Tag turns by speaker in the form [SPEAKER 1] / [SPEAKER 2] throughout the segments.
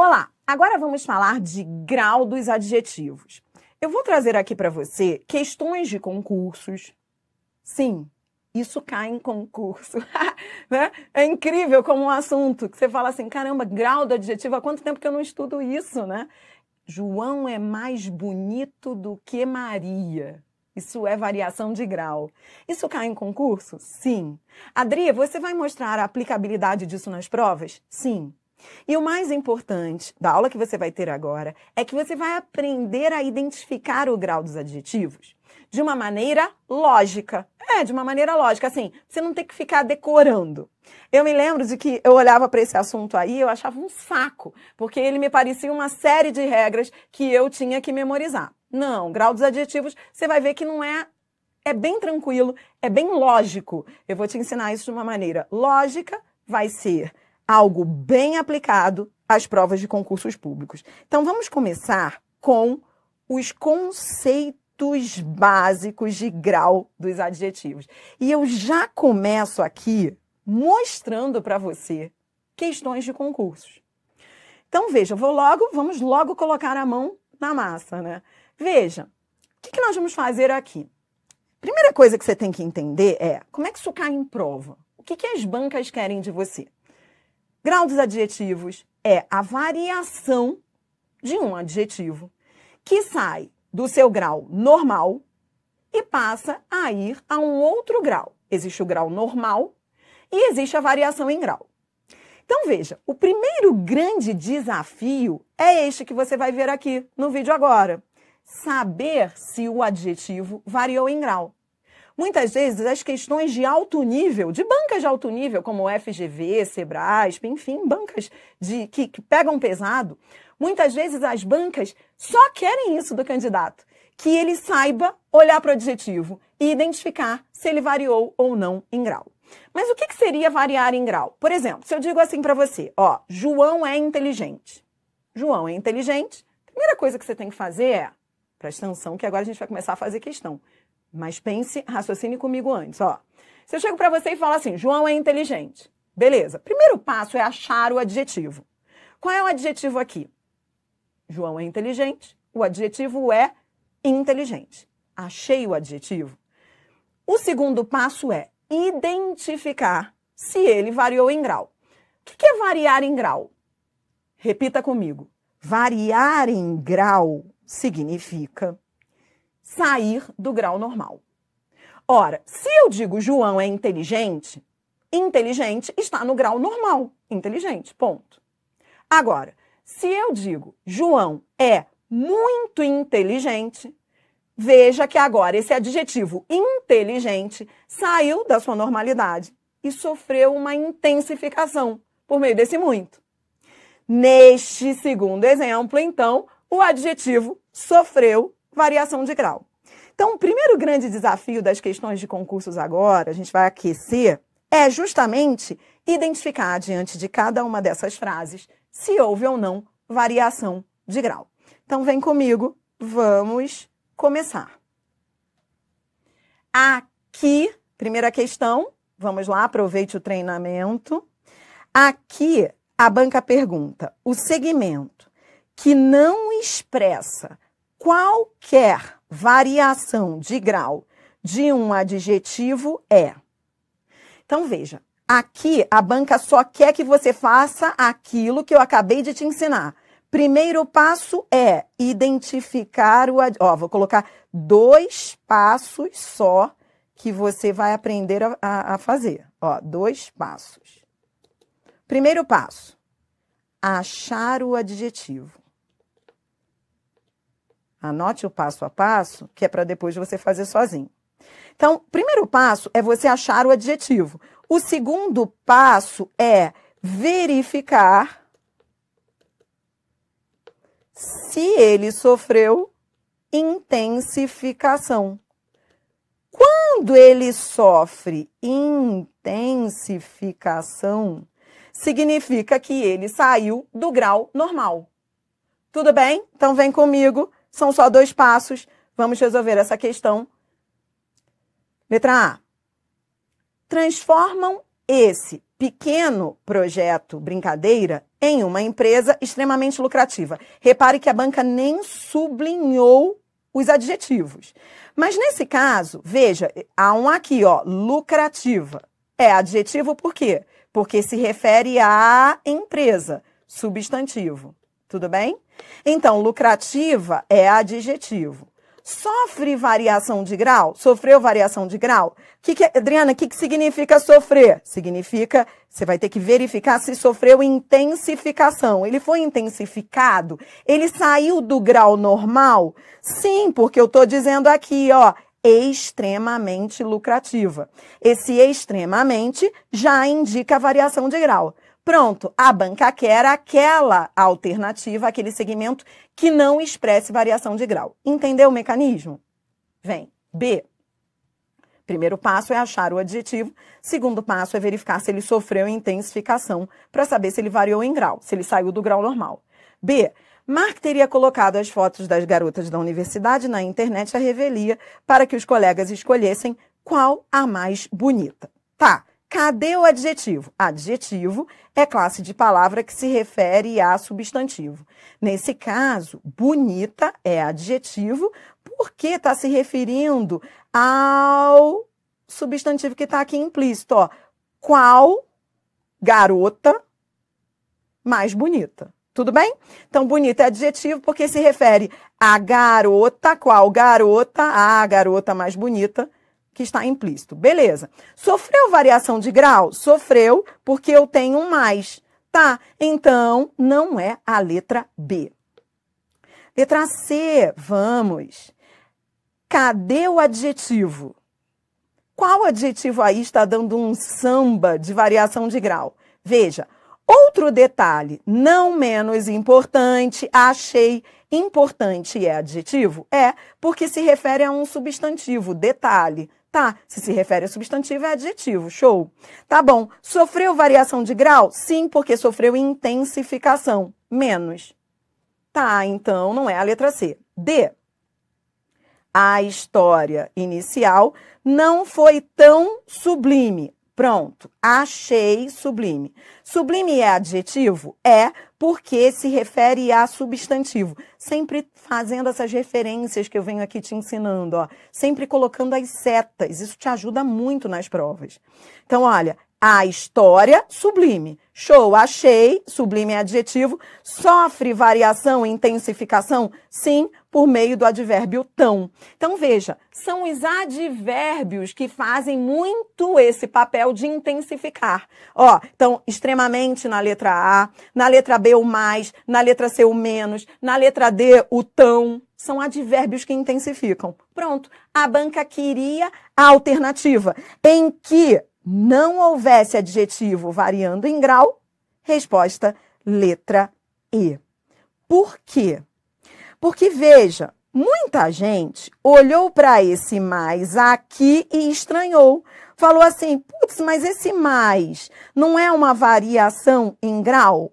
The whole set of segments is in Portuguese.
[SPEAKER 1] Olá, agora vamos falar de grau dos adjetivos. Eu vou trazer aqui para você questões de concursos. Sim, isso cai em concurso. Né? É incrível como um assunto que você fala assim, caramba, grau do adjetivo, há quanto tempo que eu não estudo isso, né? João é mais bonito do que Maria. Isso é variação de grau. Isso cai em concurso? Sim. Adri, você vai mostrar a aplicabilidade disso nas provas? Sim. E o mais importante da aula que você vai ter agora é que você vai aprender a identificar o grau dos adjetivos de uma maneira lógica. De uma maneira lógica, assim, você não tem que ficar decorando. Eu me lembro de que eu olhava para esse assunto aí, eu achava um saco, porque ele me parecia uma série de regras que eu tinha que memorizar. Não, grau dos adjetivos, você vai ver que não é... É bem tranquilo, é bem lógico. Eu vou te ensinar isso de uma maneira lógica, vai ser algo bem aplicado às provas de concursos públicos. Então, vamos começar com os conceitos básicos de grau dos adjetivos. E eu já começo aqui mostrando para você questões de concursos. Então, veja, vamos logo colocar a mão na massa, né? Veja, o que nós vamos fazer aqui? Primeira coisa que você tem que entender é como é que isso cai em prova. O que as bancas querem de você? Grau dos adjetivos é a variação de um adjetivo que sai do seu grau normal e passa a ir a um outro grau. Existe o grau normal e existe a variação em grau. Então, veja, o primeiro grande desafio é este que você vai ver aqui no vídeo agora. Saber se o adjetivo variou em grau. Muitas vezes, as questões de alto nível, de bancas de alto nível, como o FGV, Sebrasp, enfim, bancas que pegam pesado, muitas vezes as bancas só querem isso do candidato, que ele saiba olhar para o adjetivo e identificar se ele variou ou não em grau. Mas o que seria variar em grau? Por exemplo, se eu digo assim para você, ó, João é inteligente. João é inteligente, a primeira coisa que você tem que fazer é, presta atenção que agora a gente vai começar a fazer questão. Mas pense, raciocine comigo antes, ó. Se eu chego para você e falo assim, João é inteligente. Beleza. Primeiro passo é achar o adjetivo. Qual é o adjetivo aqui? João é inteligente. O adjetivo é inteligente. Achei o adjetivo. O segundo passo é identificar se ele variou em grau. O que é variar em grau? Repita comigo. Variar em grau significa sair do grau normal. Ora, se eu digo João é inteligente, inteligente está no grau normal. Inteligente, ponto. Agora, se eu digo João é muito inteligente, veja que agora esse adjetivo inteligente saiu da sua normalidade e sofreu uma intensificação por meio desse muito. Neste segundo exemplo, então, o adjetivo sofreu variação de grau. Então, o primeiro grande desafio das questões de concursos agora, a gente vai aquecer, é justamente identificar diante de cada uma dessas frases se houve ou não variação de grau. Então, vem comigo, vamos começar. Aqui, primeira questão, vamos lá, aproveite o treinamento. Aqui, a banca pergunta, o segmento que não expressa qualquer variação de grau de um adjetivo é. Então, veja, aqui a banca só quer que você faça aquilo que eu acabei de te ensinar. Primeiro passo é identificar o adjetivo. Ó, vou colocar 2 passos só que você vai aprender a fazer. Ó, 2 passos. Primeiro passo, achar o adjetivo. Anote o passo a passo, que é para depois você fazer sozinho. Então, o primeiro passo é você achar o adjetivo. O segundo passo é verificar se ele sofreu intensificação. Quando ele sofre intensificação, significa que ele saiu do grau normal. Tudo bem? Então, vem comigo. São só 2 passos. Vamos resolver essa questão. Letra A. Transformam esse pequeno projeto, brincadeira, em uma empresa extremamente lucrativa. Repare que a banca nem sublinhou os adjetivos. Mas nesse caso, veja, há um aqui, ó, lucrativa. É adjetivo por quê? Porque se refere à empresa, substantivo. Tudo bem? Então, lucrativa é adjetivo. Sofre variação de grau? Sofreu variação de grau? Adriana, o que significa sofrer? Significa, você vai ter que verificar se sofreu intensificação. Ele foi intensificado? Ele saiu do grau normal? Sim, porque eu estou dizendo aqui, ó, extremamente lucrativa. Esse extremamente já indica a variação de grau. Pronto, a banca quer aquela alternativa, aquele segmento que não expresse variação de grau. Entendeu o mecanismo? Vem. B. Primeiro passo é achar o adjetivo. Segundo passo é verificar se ele sofreu intensificação para saber se ele variou em grau, se ele saiu do grau normal. B. Mark teria colocado as fotos das garotas da universidade na internet à revelia para que os colegas escolhessem qual a mais bonita. Tá. Cadê o adjetivo? Adjetivo é classe de palavra que se refere a substantivo. Nesse caso, bonita é adjetivo porque está se referindo ao substantivo que está aqui implícito. Ó. Qual garota mais bonita? Tudo bem? Então, bonita é adjetivo porque se refere a garota, qual garota, a garota mais bonita, que está implícito. Beleza. Sofreu variação de grau? Sofreu, porque eu tenho um mais. Tá, então não é a letra B. Letra C, vamos. Cadê o adjetivo? Qual adjetivo aí está dando um samba de variação de grau? Veja, outro detalhe, não menos importante, achei importante é adjetivo? É, porque se refere a um substantivo, detalhe. Tá, se refere a substantivo, é adjetivo. Show. Tá bom. Sofreu variação de grau? Sim, porque sofreu intensificação. Menos. Tá, então não é a letra C. D. A história inicial não foi tão sublime. Pronto. Achei sublime. Sublime é adjetivo? É, porque se refere a substantivo. Sempre fazendo essas referências que eu venho aqui te ensinando, ó. Sempre colocando as setas. Isso te ajuda muito nas provas. Então, olha, a história, sublime. Show, achei, sublime é adjetivo. Sofre variação e intensificação? Sim, por meio do advérbio tão. Então, veja, são os advérbios que fazem muito esse papel de intensificar. Ó, então, extremamente na letra A, na letra B o mais, na letra C o menos, na letra D o tão. São advérbios que intensificam. Pronto, a banca queria a alternativa em que não houvesse adjetivo variando em grau. Resposta, letra E. Por quê? Porque, veja, muita gente olhou para esse mais aqui e estranhou. Falou assim, putz, mas esse mais não é uma variação em grau?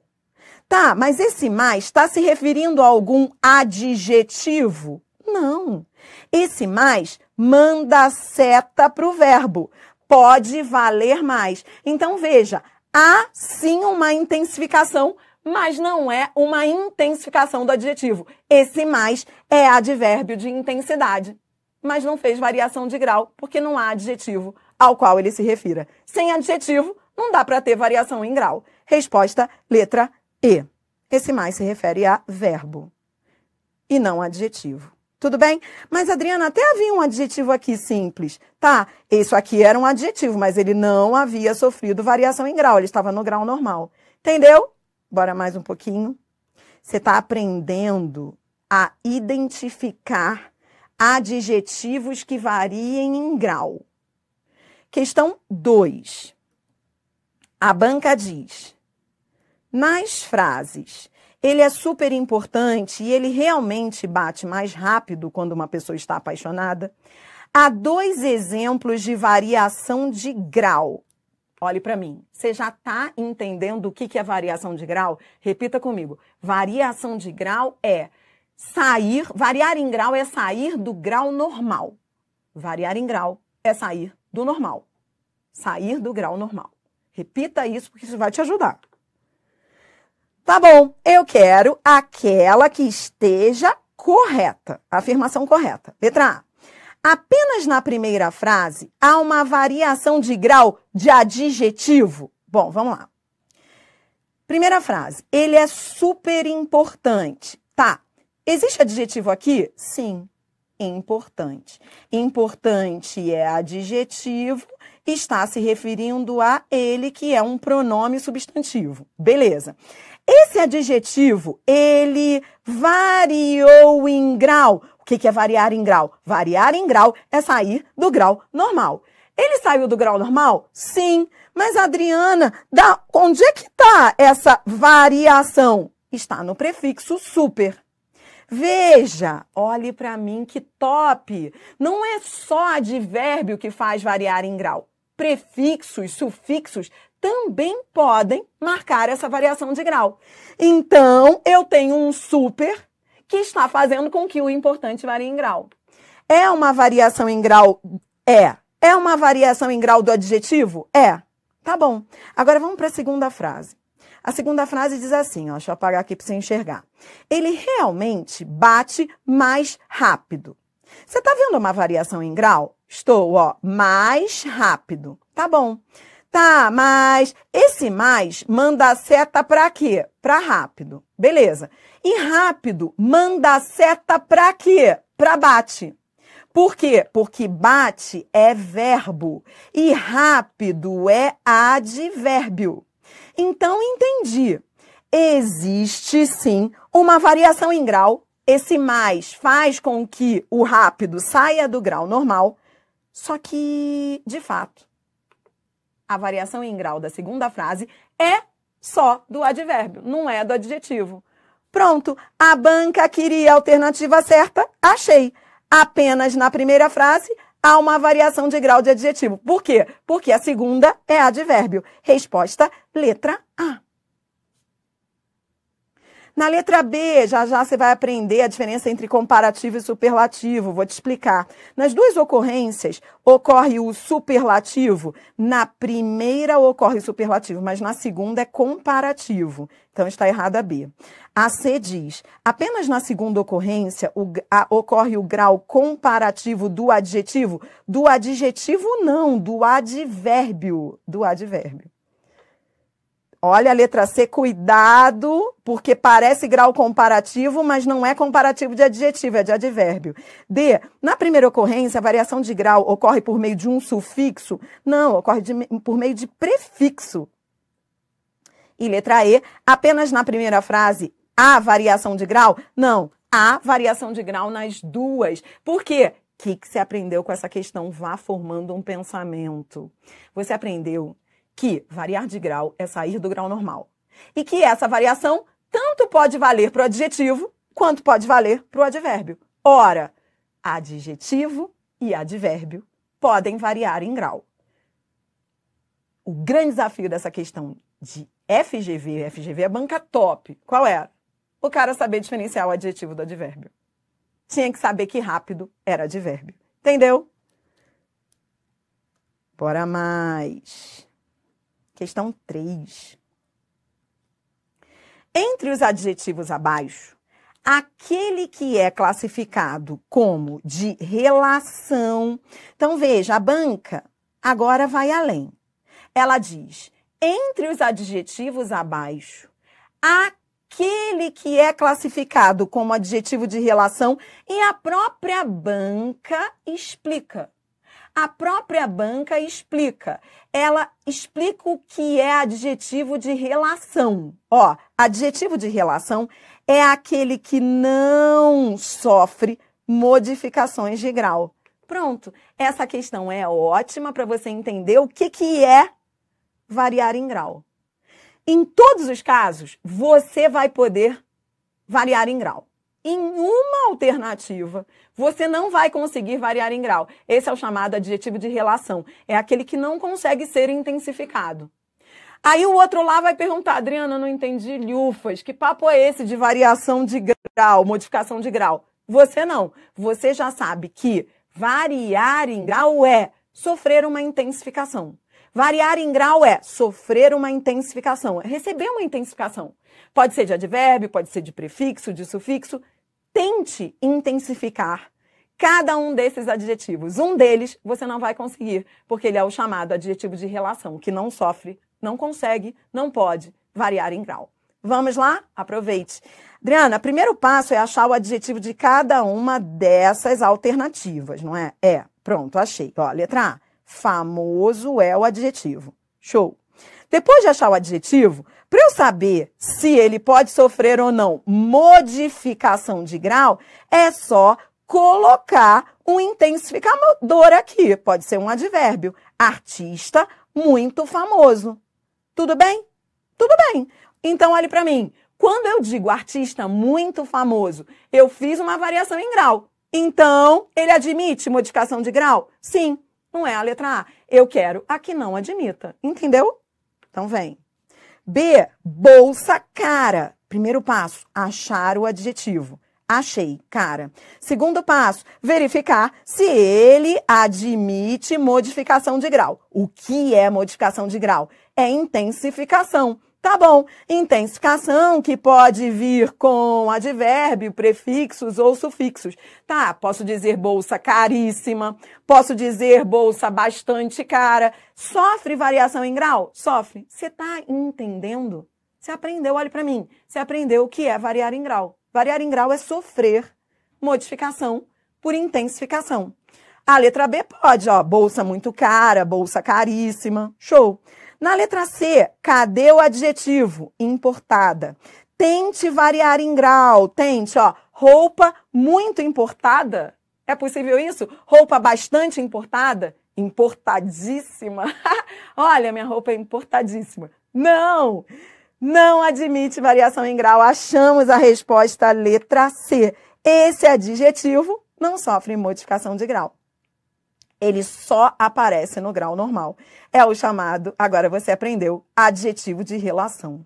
[SPEAKER 1] Tá, mas esse mais está se referindo a algum adjetivo? Não. Esse mais manda seta para o verbo. Pode valer mais. Então, veja, há sim uma intensificação, mas não é uma intensificação do adjetivo. Esse mais é advérbio de intensidade, mas não fez variação de grau, porque não há adjetivo ao qual ele se refira. Sem adjetivo, não dá para ter variação em grau. Resposta, letra E. Esse mais se refere a verbo e não adjetivo. Tudo bem? Mas, Adriana, até havia um adjetivo aqui simples. Tá, isso aqui era um adjetivo, mas ele não havia sofrido variação em grau. Ele estava no grau normal. Entendeu? Bora mais um pouquinho. Você está aprendendo a identificar adjetivos que variem em grau. Questão 2. A banca diz, nas frases, ele é super importante e ele realmente bate mais rápido quando uma pessoa está apaixonada. Há 2 exemplos de variação de grau. Olhe para mim. Você já está entendendo o que é variação de grau? Repita comigo. Variação de grau é sair, variar em grau é sair do grau normal. Variar em grau é sair do normal. Sair do grau normal. Repita isso, porque isso vai te ajudar. Tá bom, eu quero aquela que esteja correta. Afirmação correta. Letra A. Apenas na primeira frase há uma variação de grau de adjetivo. Bom, vamos lá. Primeira frase. Ele é super importante. Tá. Existe adjetivo aqui? Sim. Importante. Importante é adjetivo, está se referindo a ele, que é um pronome substantivo. Beleza. Esse adjetivo, ele variou em grau. O que é variar em grau? Variar em grau é sair do grau normal. Ele saiu do grau normal? Sim. Mas, Adriana, onde é que está essa variação? Está no prefixo super. Veja, olhe para mim que top. Não é só advérbio que faz variar em grau. Prefixos, sufixos também podem marcar essa variação de grau. Então, eu tenho um super que está fazendo com que o importante varie em grau. É uma variação em grau? É. É uma variação em grau do adjetivo? É. Tá bom. Agora vamos para a segunda frase. A segunda frase diz assim, ó, deixa eu apagar aqui para você enxergar. Ele realmente bate mais rápido. Você tá vendo uma variação em grau? Estou, ó, mais rápido. Tá bom. Tá, mas esse mais manda a seta para quê? Para rápido. Beleza. E rápido manda seta para quê? Para bate. Por quê? Porque bate é verbo e rápido é advérbio. Então, entendi. Existe, sim, uma variação em grau. Esse mais faz com que o rápido saia do grau normal. Só que, de fato, a variação em grau da segunda frase é só do advérbio, não é do adjetivo. Pronto, a banca queria a alternativa certa, achei. Apenas na primeira frase há uma variação de grau de adjetivo. Por quê? Porque a segunda é advérbio. Resposta, letra A. Na letra B, já você vai aprender a diferença entre comparativo e superlativo. Vou te explicar. Nas duas ocorrências, ocorre o superlativo. Na primeira ocorre o superlativo, mas na segunda é comparativo. Então, está errada a B. A C diz, apenas na segunda ocorrência ocorre o grau comparativo do adjetivo. Do adjetivo, não, do advérbio. Do advérbio. Olha a letra C, cuidado, porque parece grau comparativo, mas não é comparativo de adjetivo, é de advérbio. D, na primeira ocorrência, a variação de grau ocorre por meio de um sufixo? Não, ocorre por meio de prefixo. E letra E, apenas na primeira frase, há variação de grau? Não, há variação de grau nas duas. Por quê? O que você aprendeu com essa questão? Vá formando um pensamento. Você aprendeu que variar de grau é sair do grau normal. E que essa variação tanto pode valer para o adjetivo, quanto pode valer para o advérbio. Ora, adjetivo e advérbio podem variar em grau. O grande desafio dessa questão de FGV é banca top. Qual era? O cara saber diferenciar o adjetivo do advérbio. Tinha que saber que rápido era advérbio. Entendeu? Bora mais. Questão 3. Entre os adjetivos abaixo, aquele que é classificado como de relação. Então, veja, a banca agora vai além. Ela diz, entre os adjetivos abaixo, aquele que é classificado como adjetivo de relação, e a própria banca explica. A própria banca explica. Ela explica o que é adjetivo de relação. Ó, adjetivo de relação é aquele que não sofre modificações de grau. Pronto, essa questão é ótima para você entender o que é variar em grau. Em todos os casos, você vai poder variar em grau. Em uma alternativa, você não vai conseguir variar em grau. Esse é o chamado adjetivo de relação. É aquele que não consegue ser intensificado. Aí o outro lá vai perguntar, Adriana, não entendi, lhufas, que papo é esse de variação de grau, modificação de grau? Você não. Você já sabe que variar em grau é sofrer uma intensificação. Variar em grau é sofrer uma intensificação, é receber uma intensificação. Pode ser de advérbio, pode ser de prefixo, de sufixo. Tente intensificar cada um desses adjetivos. Um deles você não vai conseguir, porque ele é o chamado adjetivo de relação, que não sofre, não consegue, não pode variar em grau. Vamos lá? Aproveite. Adriana, o primeiro passo é achar o adjetivo de cada uma dessas alternativas, não é? Pronto, achei. Ó, letra A. Famoso é o adjetivo. Show. Depois de achar o adjetivo, para eu saber se ele pode sofrer ou não modificação de grau, é só colocar um intensificador aqui. Pode ser um advérbio. Artista muito famoso. Tudo bem? Tudo bem. Então, olhe para mim. Quando eu digo artista muito famoso, eu fiz uma variação em grau. Então, ele admite modificação de grau? Sim. Não é a letra A. Eu quero a que não admita. Entendeu? Então, vem. B, bolsa cara. Primeiro passo, achar o adjetivo. Achei, cara. Segundo passo, verificar se ele admite modificação de grau. O que é modificação de grau? É intensificação. Tá bom, intensificação que pode vir com advérbio, prefixos ou sufixos. Tá, posso dizer bolsa caríssima, posso dizer bolsa bastante cara. Sofre variação em grau? Sofre. Você tá entendendo? Você aprendeu, olhe para mim, você aprendeu o que é variar em grau. Variar em grau é sofrer modificação por intensificação. A letra B pode, ó, bolsa muito cara, bolsa caríssima, show. Na letra C, cadê o adjetivo? Importada. Tente variar em grau, tente, ó, roupa muito importada. É possível isso? Roupa bastante importada? Importadíssima. Olha, minha roupa é importadíssima. Não! Não admite variação em grau. Achamos a resposta letra C. Esse adjetivo não sofre modificação de grau. Ele só aparece no grau normal. É o chamado, agora você aprendeu, adjetivo de relação.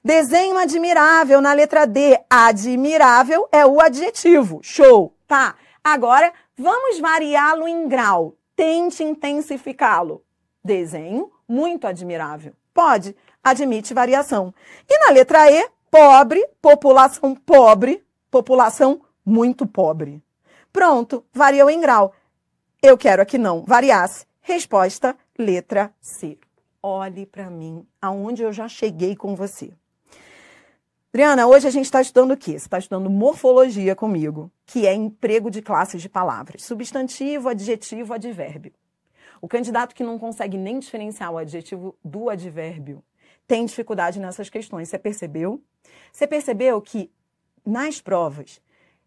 [SPEAKER 1] Desenho admirável na letra D. Admirável é o adjetivo. Show! Tá. Agora, vamos variá-lo em grau. Tente intensificá-lo. Desenho muito admirável. Pode. Admite variação. E na letra E, pobre, população muito pobre. Pronto, variou em grau. Eu quero aqui não variasse. Resposta, letra C. Olhe para mim, aonde eu já cheguei com você. Adriana, hoje a gente está estudando o quê? Você está estudando morfologia comigo, que é emprego de classes de palavras. Substantivo, adjetivo, advérbio. O candidato que não consegue nem diferenciar o adjetivo do advérbio tem dificuldade nessas questões. Você percebeu? Você percebeu que, nas provas,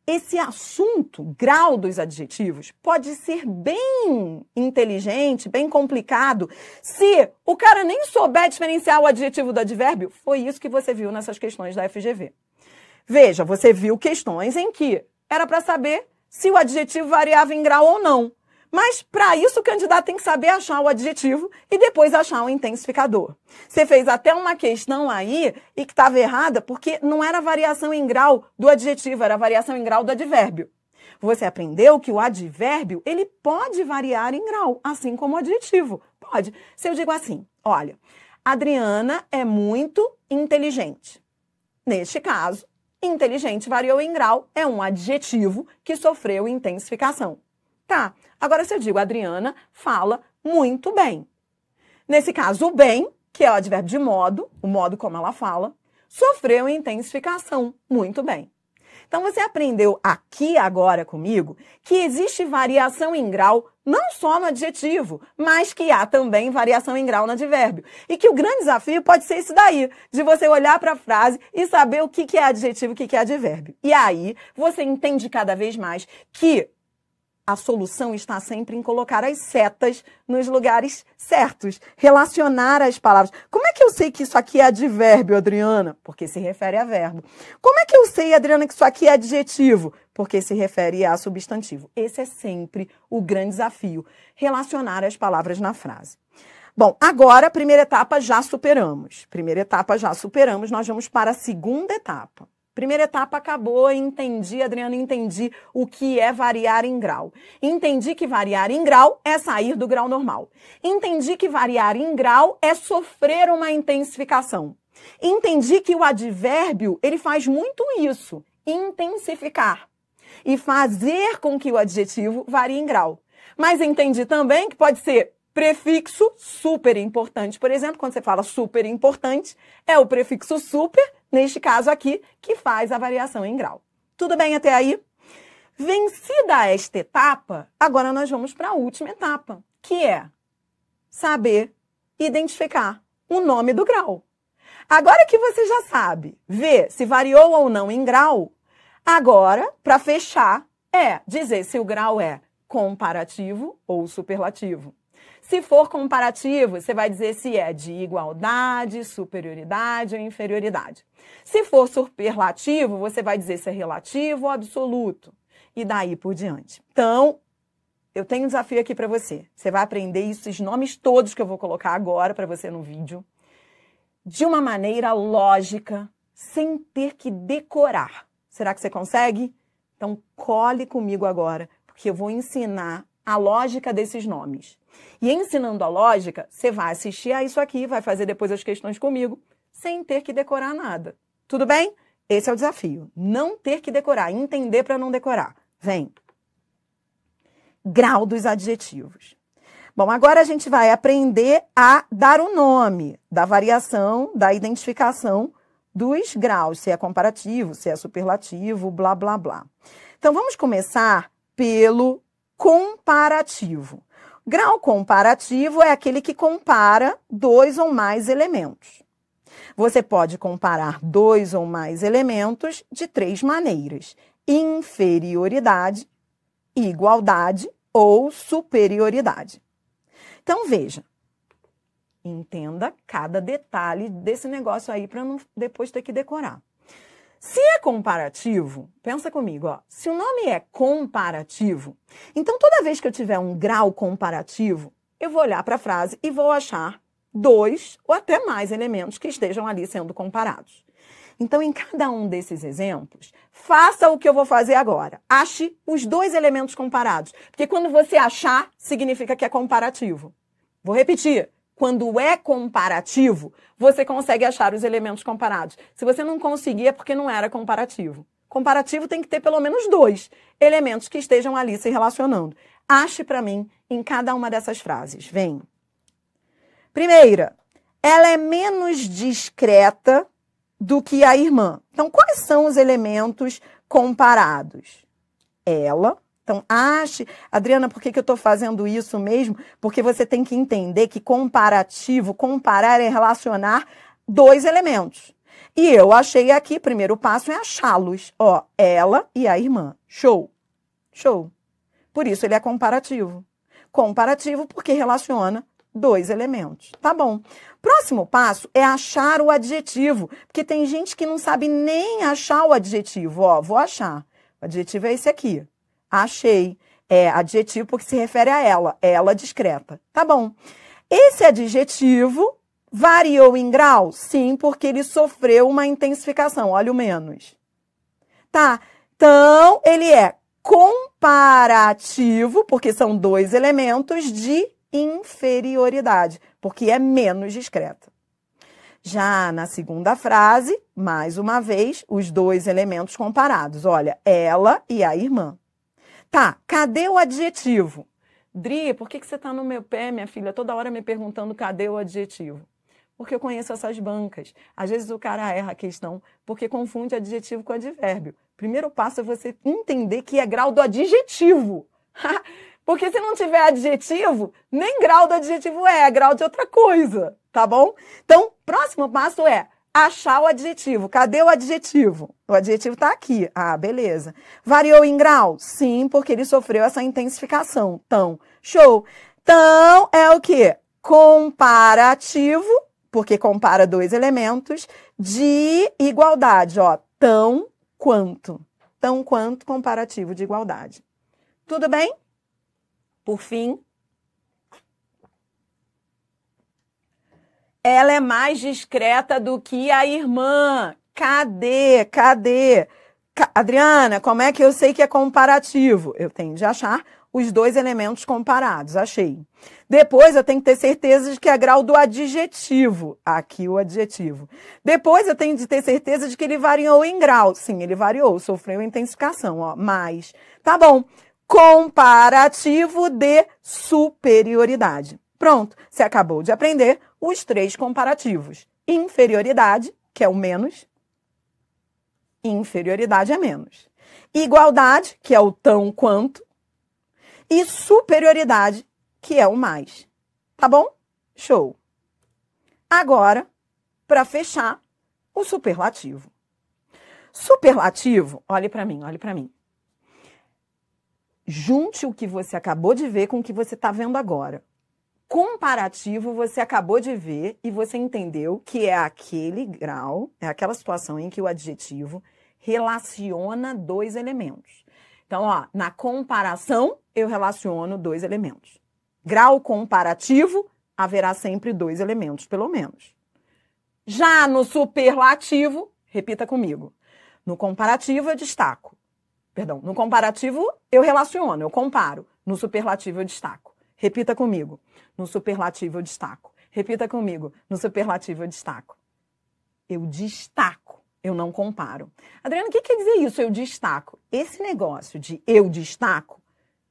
[SPEAKER 1] esse assunto, grau dos adjetivos, pode ser bem inteligente, bem complicado, se o cara nem souber diferenciar o adjetivo do advérbio. Foi isso que você viu nessas questões da FGV. Veja, você viu questões em que era para saber se o adjetivo variava em grau ou não. Mas, para isso, o candidato tem que saber achar o adjetivo e depois achar o intensificador. Você fez até uma questão aí e que estava errada porque não era variação em grau do adjetivo, era variação em grau do advérbio. Você aprendeu que o advérbio, ele pode variar em grau, assim como o adjetivo. Pode. Se eu digo assim, olha, Adriana é muito inteligente. Neste caso, inteligente variou em grau é um adjetivo que sofreu intensificação. Tá, agora se eu digo Adriana fala muito bem. Nesse caso, o bem, que é o advérbio de modo, o modo como ela fala, sofreu intensificação, muito bem. Então, você aprendeu aqui agora comigo que existe variação em grau não só no adjetivo, mas que há também variação em grau no advérbio. E que o grande desafio pode ser isso daí, de você olhar para a frase e saber o que é adjetivo e o que é advérbio. E aí, você entende cada vez mais que a solução está sempre em colocar as setas nos lugares certos, relacionar as palavras. Como é que eu sei que isso aqui é advérbio, Adriana? Porque se refere a verbo. Como é que eu sei, Adriana, que isso aqui é adjetivo? Porque se refere a substantivo. Esse é sempre o grande desafio, relacionar as palavras na frase. Bom, agora a primeira etapa já superamos. Nós vamos para a segunda etapa. Primeira etapa acabou, entendi, Adriana, entendi o que é variar em grau. Entendi que variar em grau é sair do grau normal. Entendi que variar em grau é sofrer uma intensificação. Entendi que o advérbio, ele faz muito isso, intensificar e fazer com que o adjetivo varie em grau. Mas entendi também que pode ser prefixo super importante. Por exemplo, quando você fala super importante, é o prefixo super, neste caso aqui, que faz a variação em grau. Tudo bem até aí? Vencida esta etapa, agora nós vamos para a última etapa, que é saber identificar o nome do grau. Agora que você já sabe ver se variou ou não em grau, agora, para fechar, é dizer se o grau é comparativo ou superlativo. Se for comparativo, você vai dizer se é de igualdade, superioridade ou inferioridade. Se for superlativo, você vai dizer se é relativo ou absoluto. E daí por diante. Então, eu tenho um desafio aqui para você. Você vai aprender esses nomes todos que eu vou colocar agora para você no vídeo, de uma maneira lógica, sem ter que decorar. Será que você consegue? Então, cole comigo agora, porque eu vou ensinar a lógica desses nomes. E ensinando a lógica, você vai assistir a isso aqui, vai fazer depois as questões comigo, sem ter que decorar nada. Tudo bem? Esse é o desafio. Não ter que decorar, entender para não decorar. Vem. Grau dos adjetivos. Bom, agora a gente vai aprender a dar o nome da variação, da identificação dos graus, se é comparativo, se é superlativo, blá, blá, blá. Então, vamos começar pelo comparativo. Grau comparativo é aquele que compara dois ou mais elementos. Você pode comparar dois ou mais elementos de três maneiras: inferioridade, igualdade ou superioridade. Então, veja, entenda cada detalhe desse negócio aí para não depois ter que decorar. Se é comparativo, pensa comigo, ó, se o nome é comparativo, então toda vez que eu tiver um grau comparativo, eu vou olhar para a frase e vou achar dois ou até mais elementos que estejam ali sendo comparados. Então, em cada um desses exemplos, faça o que eu vou fazer agora. Ache os dois elementos comparados, porque quando você achar, significa que é comparativo. Vou repetir. Quando é comparativo, você consegue achar os elementos comparados. Se você não conseguir, é porque não era comparativo. Comparativo tem que ter pelo menos dois elementos que estejam ali se relacionando. Ache para mim em cada uma dessas frases. Vem. Primeira, ela é menos discreta do que a irmã. Então, quais são os elementos comparados? Ela. Então, ache... Adriana, por que eu estou fazendo isso mesmo? Porque você tem que entender que comparativo, comparar é relacionar dois elementos. E eu achei aqui, primeiro passo é achá-los. Ó, ela e a irmã. Show. Show. Por isso ele é comparativo. Comparativo porque relaciona dois elementos. Tá bom. Próximo passo é achar o adjetivo. Porque tem gente que não sabe nem achar o adjetivo. Ó, vou achar. O adjetivo é esse aqui. Achei. É adjetivo porque se refere a ela. Ela discreta. Tá bom. Esse adjetivo variou em grau? Sim, porque ele sofreu uma intensificação. Olha o menos. Tá. Então, ele é comparativo, porque são dois elementos de inferioridade, porque é menos discreta. Já na segunda frase, mais uma vez, os dois elementos comparados. Olha, ela e a irmã. Tá, cadê o adjetivo? Dri, por que você está no meu pé, minha filha, toda hora me perguntando cadê o adjetivo? Porque eu conheço essas bancas. Às vezes o cara erra a questão porque confunde adjetivo com advérbio. Primeiro passo é você entender que é grau do adjetivo. Porque se não tiver adjetivo, nem grau do adjetivo é grau de outra coisa, tá bom? Então, próximo passo é achar o adjetivo. Cadê o adjetivo? O adjetivo está aqui. Ah, beleza. Variou em grau? Sim, porque ele sofreu essa intensificação. Então, show. Então, é o quê? Comparativo, porque compara dois elementos, de igualdade. Ó, tão quanto. Tão quanto comparativo de igualdade. Tudo bem? Por fim, ela é mais discreta do que a irmã. Cadê? Adriana, como é que eu sei que é comparativo? Eu tenho de achar os dois elementos comparados. Achei. Depois eu tenho que ter certeza de que é grau do adjetivo. Aqui o adjetivo. Depois eu tenho de ter certeza de que ele variou em grau. Sim, ele variou, sofreu intensificação, ó. Mas, tá bom. Comparativo de superioridade. Pronto, você acabou de aprender os três comparativos. Inferioridade, que é o menos. Inferioridade é menos. Igualdade, que é o tão quanto. E superioridade, que é o mais. Tá bom? Show. Agora, para fechar, o superlativo. Superlativo, olhe para mim, olhe para mim. Junte o que você acabou de ver com o que você está vendo agora. Comparativo, você acabou de ver e você entendeu que é aquele grau, é aquela situação em que o adjetivo relaciona dois elementos. Então, ó, na comparação, eu relaciono dois elementos. Grau comparativo, haverá sempre dois elementos, pelo menos. Já no superlativo, repita comigo. No comparativo, eu destaco. Perdão, no comparativo, eu relaciono, eu comparo. No superlativo, eu destaco. Repita comigo. No superlativo, eu destaco. Repita comigo. No superlativo, eu destaco. Eu destaco, eu não comparo. Adriana, o que quer dizer isso? Eu destaco. Esse negócio de eu destaco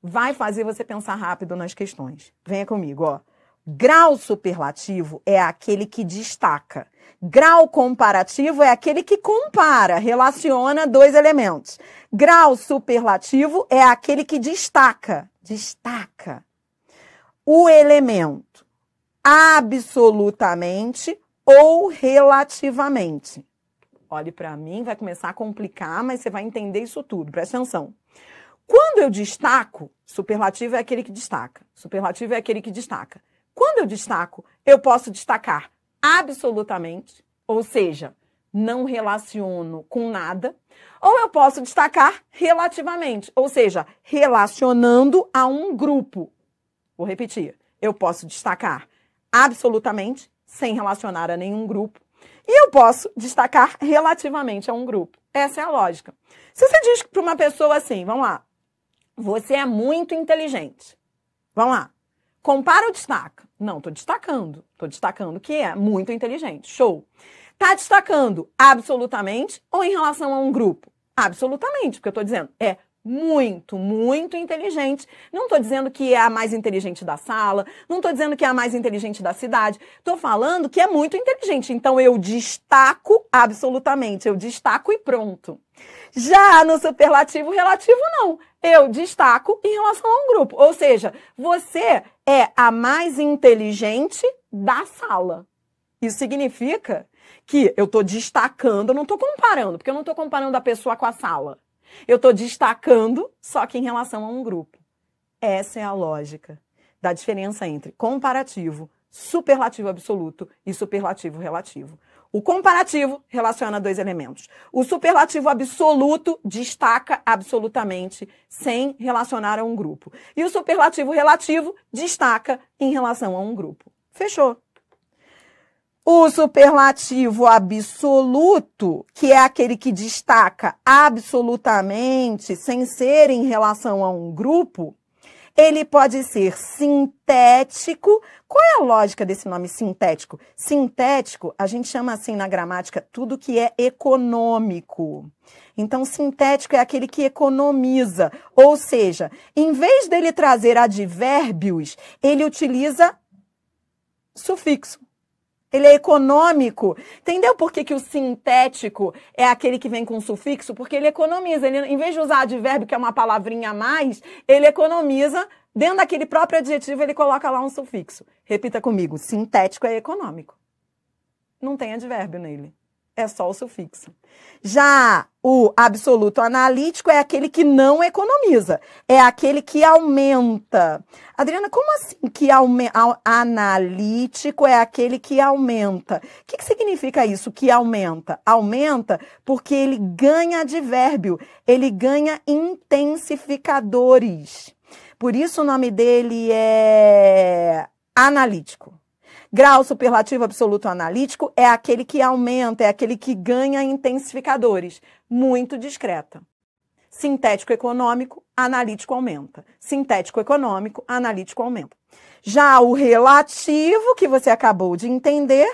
[SPEAKER 1] vai fazer você pensar rápido nas questões. Venha comigo, ó. Grau superlativo é aquele que destaca. Grau comparativo é aquele que compara, relaciona dois elementos. Grau superlativo é aquele que destaca. Destaca o elemento absolutamente ou relativamente. Olhe para mim, vai começar a complicar, mas você vai entender isso tudo. Presta atenção. Quando eu destaco, superlativo é aquele que destaca. Superlativo é aquele que destaca. Quando eu destaco, eu posso destacar absolutamente, ou seja, não relaciono com nada, ou eu posso destacar relativamente, ou seja, relacionando a um grupo. Vou repetir. Eu posso destacar absolutamente, sem relacionar a nenhum grupo, e eu posso destacar relativamente a um grupo. Essa é a lógica. Se você diz para uma pessoa assim, vamos lá, você é muito inteligente. Vamos lá. Compara ou destaca? Não, estou destacando. Estou destacando que é muito inteligente. Show. Está destacando absolutamente ou em relação a um grupo? Absolutamente, porque eu estou dizendo é muito, muito inteligente. Não estou dizendo que é a mais inteligente da sala, não estou dizendo que é a mais inteligente da cidade. Estou falando que é muito inteligente. Então, eu destaco absolutamente. Eu destaco e pronto. Já no superlativo relativo, não. Eu destaco em relação a um grupo. Ou seja, você é a mais inteligente da sala. Isso significa que eu estou destacando, eu não estou comparando, porque eu não estou comparando a pessoa com a sala. Eu estou destacando, só que em relação a um grupo. Essa é a lógica da diferença entre comparativo, superlativo absoluto e superlativo relativo. O comparativo relaciona dois elementos. O superlativo absoluto destaca absolutamente sem relacionar a um grupo. E o superlativo relativo destaca em relação a um grupo. Fechou. O superlativo absoluto, que é aquele que destaca absolutamente sem ser em relação a um grupo, ele pode ser sintético. Qual é a lógica desse nome sintético? Sintético, a gente chama assim na gramática tudo que é econômico. Então, sintético é aquele que economiza. Ou seja, em vez dele trazer advérbios, ele utiliza sufixo. Ele é econômico. Entendeu por que o sintético é aquele que vem com sufixo? Porque ele economiza. Ele, em vez de usar advérbio, que é uma palavrinha a mais, ele economiza. Dentro daquele próprio adjetivo, ele coloca lá um sufixo. Repita comigo. Sintético é econômico. Não tem advérbio nele. É só o sufixo. Já o absoluto analítico é aquele que não economiza. É aquele que aumenta. Adriana, como assim que analítico é aquele que aumenta? O que significa isso, que aumenta? Aumenta porque ele ganha advérbio, ele ganha intensificadores. Por isso o nome dele é analítico. Grau superlativo absoluto analítico é aquele que aumenta, é aquele que ganha intensificadores. Muito discreta. Sintético econômico, analítico aumenta. Sintético econômico, analítico aumenta. Já o relativo, que você acabou de entender,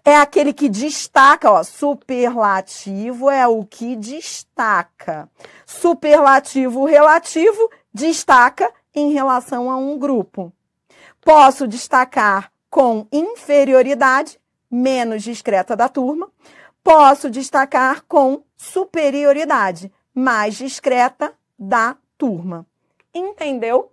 [SPEAKER 1] é aquele que destaca, ó, superlativo é o que destaca. Superlativo relativo destaca em relação a um grupo. Posso destacar com inferioridade, menos discreta da turma. Posso destacar com superioridade, mais discreta da turma. Entendeu?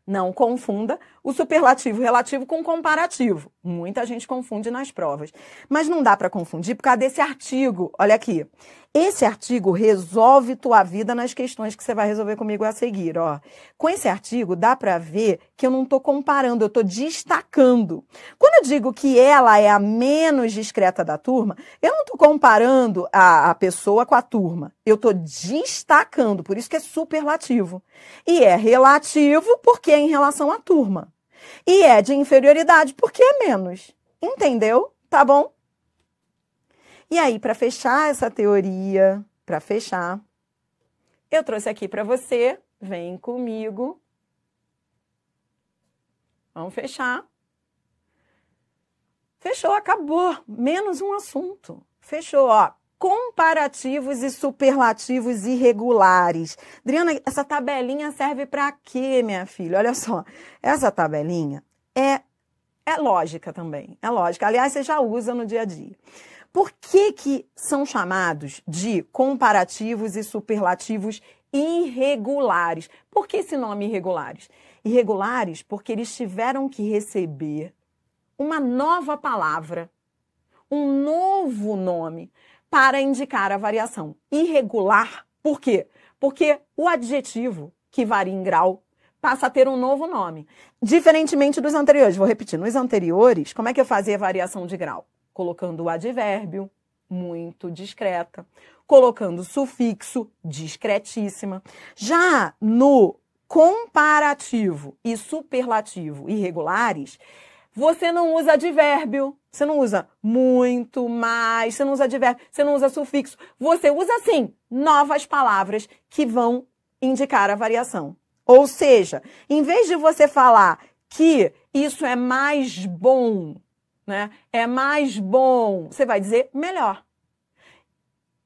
[SPEAKER 1] Não confunda o superlativo relativo com comparativo. Muita gente confunde nas provas. Mas não dá para confundir por causa desse artigo. Olha aqui. Esse artigo resolve tua vida nas questões que você vai resolver comigo a seguir. Ó. Com esse artigo, dá para ver que eu não estou comparando, eu estou destacando. Quando eu digo que ela é a menos discreta da turma, eu não estou comparando a pessoa com a turma. Eu estou destacando, por isso que é superlativo. E é relativo porque é em relação à turma. E é de inferioridade porque é menos. Entendeu? Tá bom? E aí, para fechar essa teoria, para fechar, eu trouxe aqui para você, vem comigo. Vamos fechar. Fechou, acabou. Menos um assunto. Fechou, ó. Comparativos e superlativos irregulares. Adriana, essa tabelinha serve para quê, minha filha? Olha só, essa tabelinha é lógica também, é lógica. Aliás, você já usa no dia a dia. Por que são chamados de comparativos e superlativos irregulares? Por que esse nome irregulares? Irregulares porque eles tiveram que receber uma nova palavra, um novo nome, para indicar a variação. Irregular, por quê? Porque o adjetivo, que varia em grau, passa a ter um novo nome. Diferentemente dos anteriores. Vou repetir, nos anteriores, como é que eu fazia variação de grau? Colocando o advérbio, muito discreta. Colocando o sufixo, discretíssima. Já no comparativo e superlativo irregulares, você não usa advérbio, você não usa muito, mais, você não usa advérbio, você não usa sufixo. Você usa, sim, novas palavras que vão indicar a variação. Ou seja, em vez de você falar que isso é mais bom, né? É mais bom, você vai dizer melhor.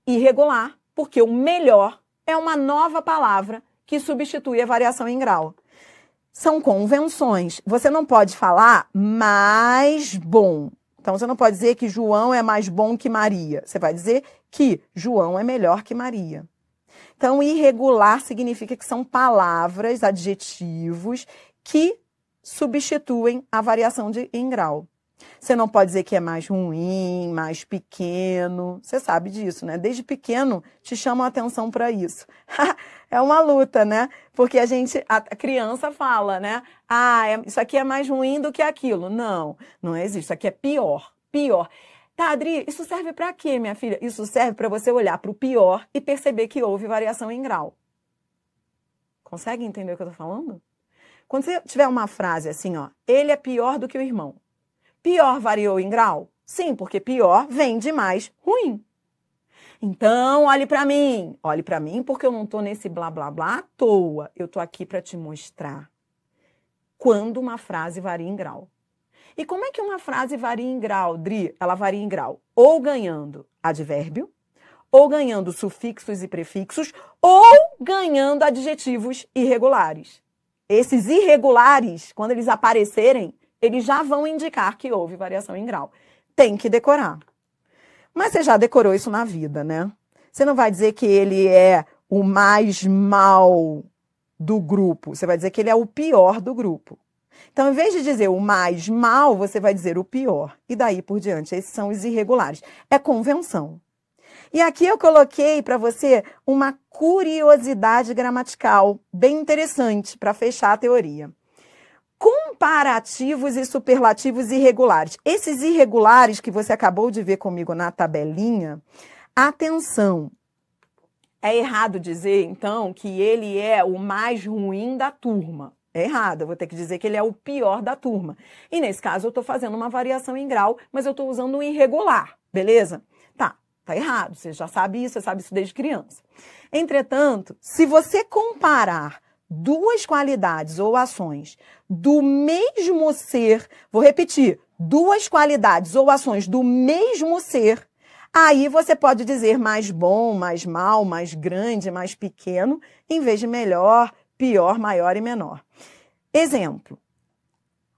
[SPEAKER 1] Irregular, porque o melhor é uma nova palavra que substitui a variação em grau. São convenções. Você não pode falar mais bom. Então, você não pode dizer que João é mais bom que Maria. Você vai dizer que João é melhor que Maria. Então, irregular significa que são palavras, adjetivos, que substituem a variação em grau. Você não pode dizer que é mais ruim, mais pequeno. Você sabe disso, né? Desde pequeno te chamam a atenção para isso. É uma luta, né? Porque a criança fala, né? Ah, isso aqui é mais ruim do que aquilo. Não, não existe. Isso aqui é pior, pior. Tá, Adri, isso serve para quê, minha filha? Isso serve para você olhar para o pior e perceber que houve variação em grau. Consegue entender o que eu tô falando? Quando você tiver uma frase assim, ó, ele é pior do que o irmão. Pior variou em grau? Sim, porque pior vem de mais ruim. Então, olhe para mim porque eu não estou nesse blá, blá, blá à toa. Eu estou aqui para te mostrar quando uma frase varia em grau. E como é que uma frase varia em grau, Dri? Ela varia em grau ou ganhando advérbio, ou ganhando sufixos e prefixos, ou ganhando adjetivos irregulares. Esses irregulares, quando eles aparecerem, eles já vão indicar que houve variação em grau. Tem que decorar. Mas você já decorou isso na vida, né? Você não vai dizer que ele é o mais mal do grupo. Você vai dizer que ele é o pior do grupo. Então, em vez de dizer o mais mal, você vai dizer o pior. E daí por diante. Esses são os irregulares. É convenção. E aqui eu coloquei para você uma curiosidade gramatical bem interessante para fechar a teoria. Comparativos e superlativos irregulares. Esses irregulares que você acabou de ver comigo na tabelinha, atenção, é errado dizer, então, que ele é o mais ruim da turma. É errado, eu vou ter que dizer que ele é o pior da turma. E nesse caso eu estou fazendo uma variação em grau, mas eu estou usando um irregular, beleza? Tá errado, você já sabe isso, você sabe isso desde criança. Entretanto, se você comparar duas qualidades ou ações do mesmo ser, vou repetir, duas qualidades ou ações do mesmo ser, aí você pode dizer mais bom, mais mal, mais grande, mais pequeno, em vez de melhor, pior, maior e menor. Exemplo.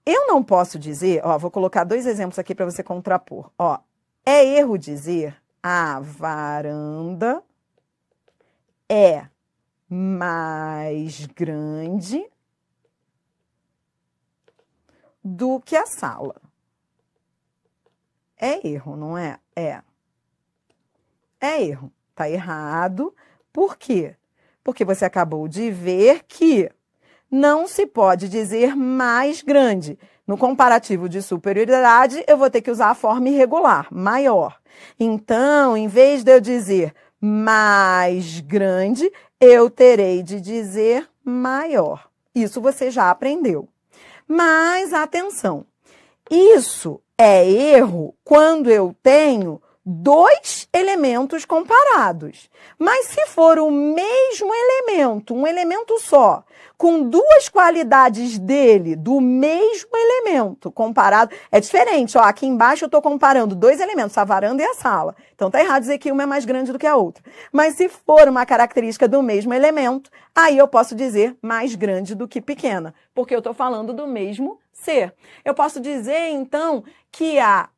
[SPEAKER 1] Eu não posso dizer, vou colocar dois exemplos aqui para você contrapor. É erro dizer a varanda é mais grande do que a sala. É erro, não é? É erro. Tá errado. Por quê? Porque você acabou de ver que não se pode dizer mais grande. No comparativo de superioridade, eu vou ter que usar a forma irregular, maior. Então, em vez de eu dizer mais grande, eu terei de dizer maior. Isso você já aprendeu. Mas, atenção, isso é erro quando eu tenho dois elementos comparados. Mas se for o mesmo elemento, um elemento só, com duas qualidades dele, do mesmo elemento comparado, é diferente. Aqui embaixo eu estou comparando dois elementos, a varanda e a sala. Então tá errado dizer que uma é mais grande do que a outra. Mas se for uma característica do mesmo elemento, aí eu posso dizer mais grande do que pequena, porque eu estou falando do mesmo ser. Eu posso dizer, então, que a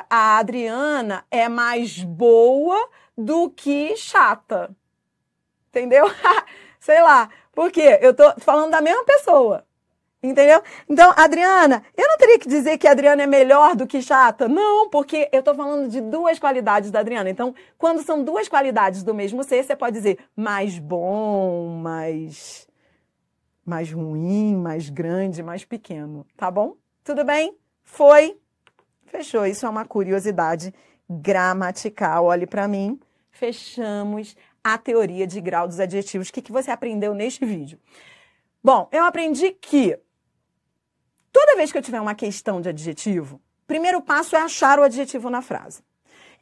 [SPEAKER 1] Adriana é mais boa do que chata. Entendeu? Sei lá. Por quê? Eu tô falando da mesma pessoa. Entendeu? Então, Adriana, eu não teria que dizer que a Adriana é melhor do que chata? Não, porque eu tô falando de duas qualidades da Adriana. Então, quando são duas qualidades do mesmo ser, você pode dizer mais bom, mais ruim, mais grande, mais pequeno. Tá bom? Tudo bem? Foi? Fechou. Isso é uma curiosidade gramatical. Olhe para mim. Fechamos a teoria de grau dos adjetivos. O que você aprendeu neste vídeo? Bom, eu aprendi que toda vez que eu tiver uma questão de adjetivo, o primeiro passo é achar o adjetivo na frase.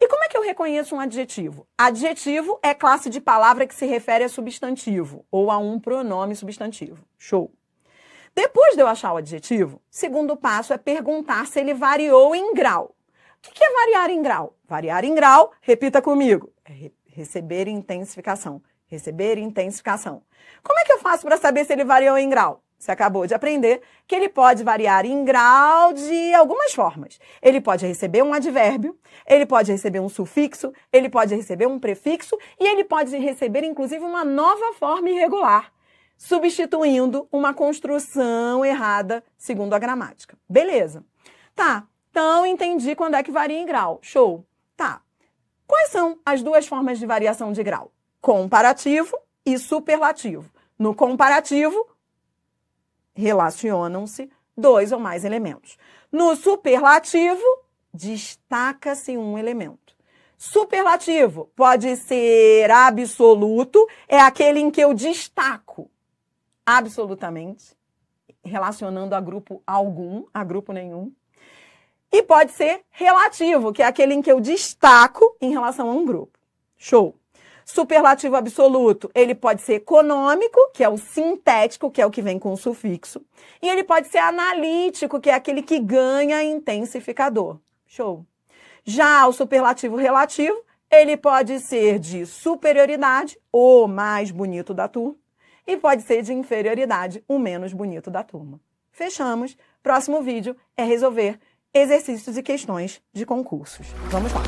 [SPEAKER 1] E como é que eu reconheço um adjetivo? Adjetivo é classe de palavra que se refere a substantivo ou a um pronome substantivo. Show! Depois de eu achar o adjetivo, segundo passo é perguntar se ele variou em grau. O que é variar em grau? Variar em grau, repita comigo, é receber intensificação. Receber intensificação. Como é que eu faço para saber se ele variou em grau? Você acabou de aprender que ele pode variar em grau de algumas formas. Ele pode receber um advérbio, ele pode receber um sufixo, ele pode receber um prefixo e ele pode receber, inclusive, uma nova forma irregular, substituindo uma construção errada segundo a gramática. Beleza. Tá, então entendi quando é que varia em grau. Show. Tá. Quais são as duas formas de variação de grau? Comparativo e superlativo. No comparativo, relacionam-se dois ou mais elementos. No superlativo, destaca-se um elemento. Superlativo pode ser absoluto, é aquele em que eu destaco absolutamente, relacionando a grupo algum, a grupo nenhum. E pode ser relativo, que é aquele em que eu destaco em relação a um grupo. Show! Superlativo absoluto, ele pode ser econômico, que é o sintético, que é o que vem com o sufixo. E ele pode ser analítico, que é aquele que ganha intensificador. Show! Já o superlativo relativo, ele pode ser de superioridade, o mais bonito da turma, e pode ser de inferioridade, o menos bonito da turma. Fechamos. Próximo vídeo é resolver exercícios e questões de concursos. Vamos lá!